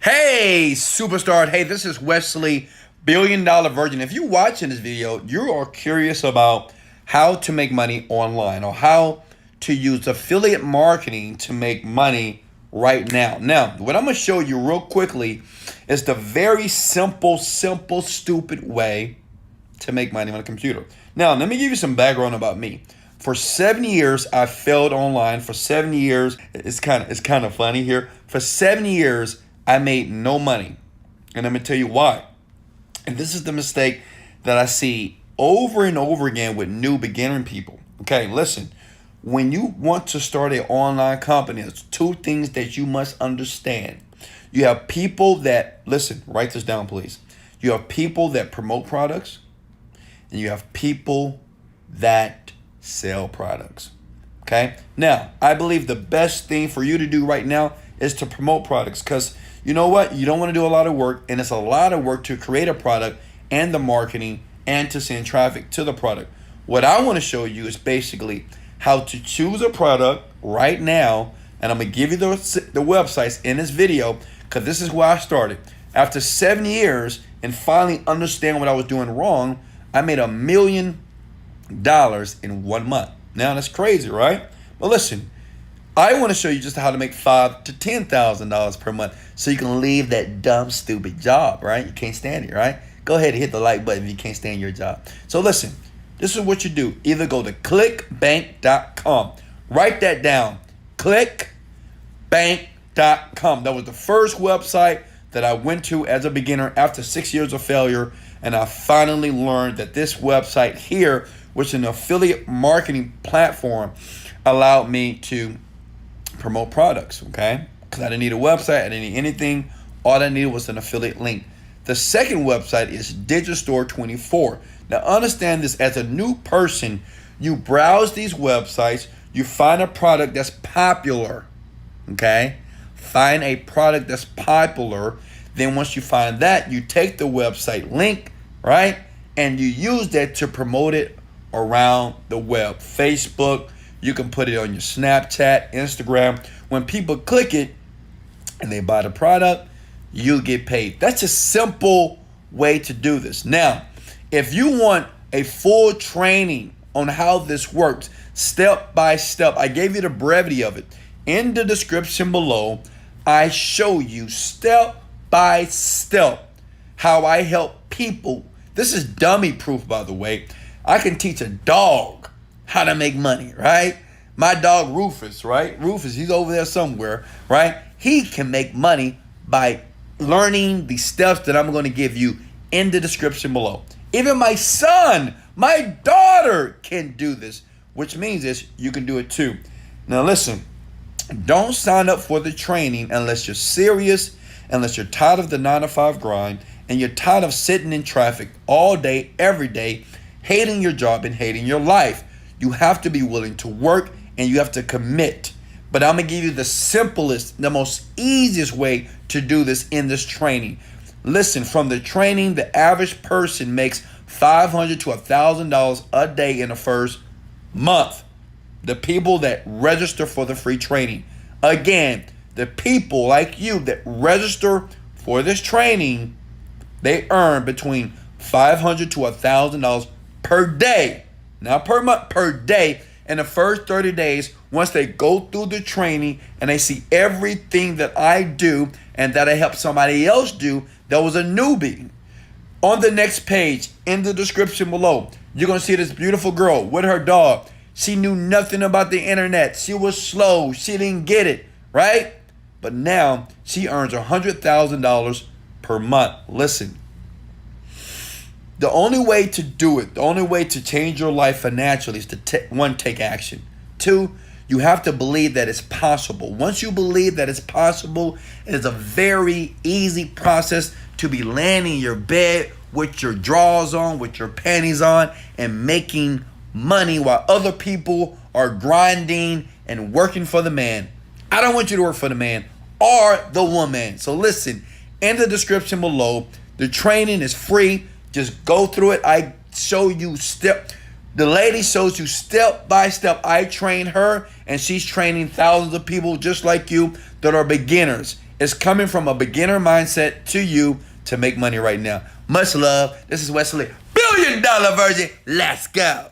Hey, superstar. Hey, this is Wesley, $1 billion Virgin. If you're watching this video, you are curious about how to make money online or how to use affiliate marketing to make money right now. Now, what I'm going to show you real quickly is the very simple, stupid way to make money on a computer. Now, let me give you some background about me. For 7 years, I failed online. For 7 years, it's kind of funny here. For 7 years, I made no money. And I'm going to tell you why. And this is the mistake that I see over and over again with new beginner people. Okay, listen. When you want to start an online company, there's two things that you must understand. You have people that, listen, write this down, please. You have people that promote products, and you have people that sell products. Okay? Now, I believe the best thing for you to do right now is to promote products, because you know what? You don't want to do a lot of work, and it's a lot of work to create a product and the marketing and to send traffic to the product. What I want to show you is basically how to choose a product right now, and I'm going to give you the websites in this video, because this is where I started. After 7 years and finally understand what I was doing wrong, I made $1 million in 1 month. Now that's crazy, right? But listen, I want to show you just how to make $5,000 to $10,000 per month so you can leave that dumb, stupid job, right? You can't stand it, right? Go ahead and hit the like button if you can't stand your job. So listen, this is what you do. Either go to clickbank.com. Write that down. Clickbank.com. That was the first website that I went to as a beginner after 6 years of failure. And I finally learned that this website here, which is an affiliate marketing platform, allowed me to promote products, okay? Because I didn't need a website, I didn't need anything. All I needed was an affiliate link. The second website is Digistore24. Now understand this, as a new person, you browse these websites, you find a product that's popular, okay? Find a product that's popular. Then once you find that, you take the website link, right? And you use that to promote it around the web. Facebook, you can put it on your Snapchat, Instagram. When people click it and they buy the product, you get paid. That's a simple way to do this. Now, if you want a full training on how this works, step by step, I gave you the brevity of it. In the description below, I show you step by step how I help people. This is dummy proof, by the way. I can teach a dog how to make money, right? My dog Rufus, right? Rufus, he's over there somewhere, right? He can make money by learning the steps that I'm going to give you in the description below. Even my son, my daughter can do this, which means this, you can do it too. Now listen, don't sign up for the training unless you're serious, unless you're tired of the 9-to-5 grind, and you're tired of sitting in traffic all day, every day, hating your job and hating your life. You have to be willing to work and you have to commit. But I'm going to give you the simplest, the most easiest way to do this in this training. Listen, from the training, the average person makes $500 to $1,000 a day in the first month. The people that register for the free training. Again, the people like you that register for this training, they earn between $500 to $1,000 per day. Not per month, per day. In the first 30 days, once they go through the training and they see everything that I do and that I help somebody else do that was a newbie. On the next page, in the description below, you're going to see this beautiful girl with her dog. She knew nothing about the internet. She was slow. She didn't get it, right? But now she earns $100,000 per month. Listen. The only way to do it, the only way to change your life financially is to, one, take action. Two, you have to believe that it's possible. Once you believe that it's possible, it is a very easy process to be laying in your bed with your drawers on, with your panties on, and making money while other people are grinding and working for the man. I don't want you to work for the man or the woman. So listen, in the description below, the training is free. Just go through it. I show you the lady shows you step by step. I train her and she's training thousands of people just like you that are beginners. is coming from a beginner mindset to you to make money right now. Much love. This is Wesley, $1 billion Virgin. Let's go.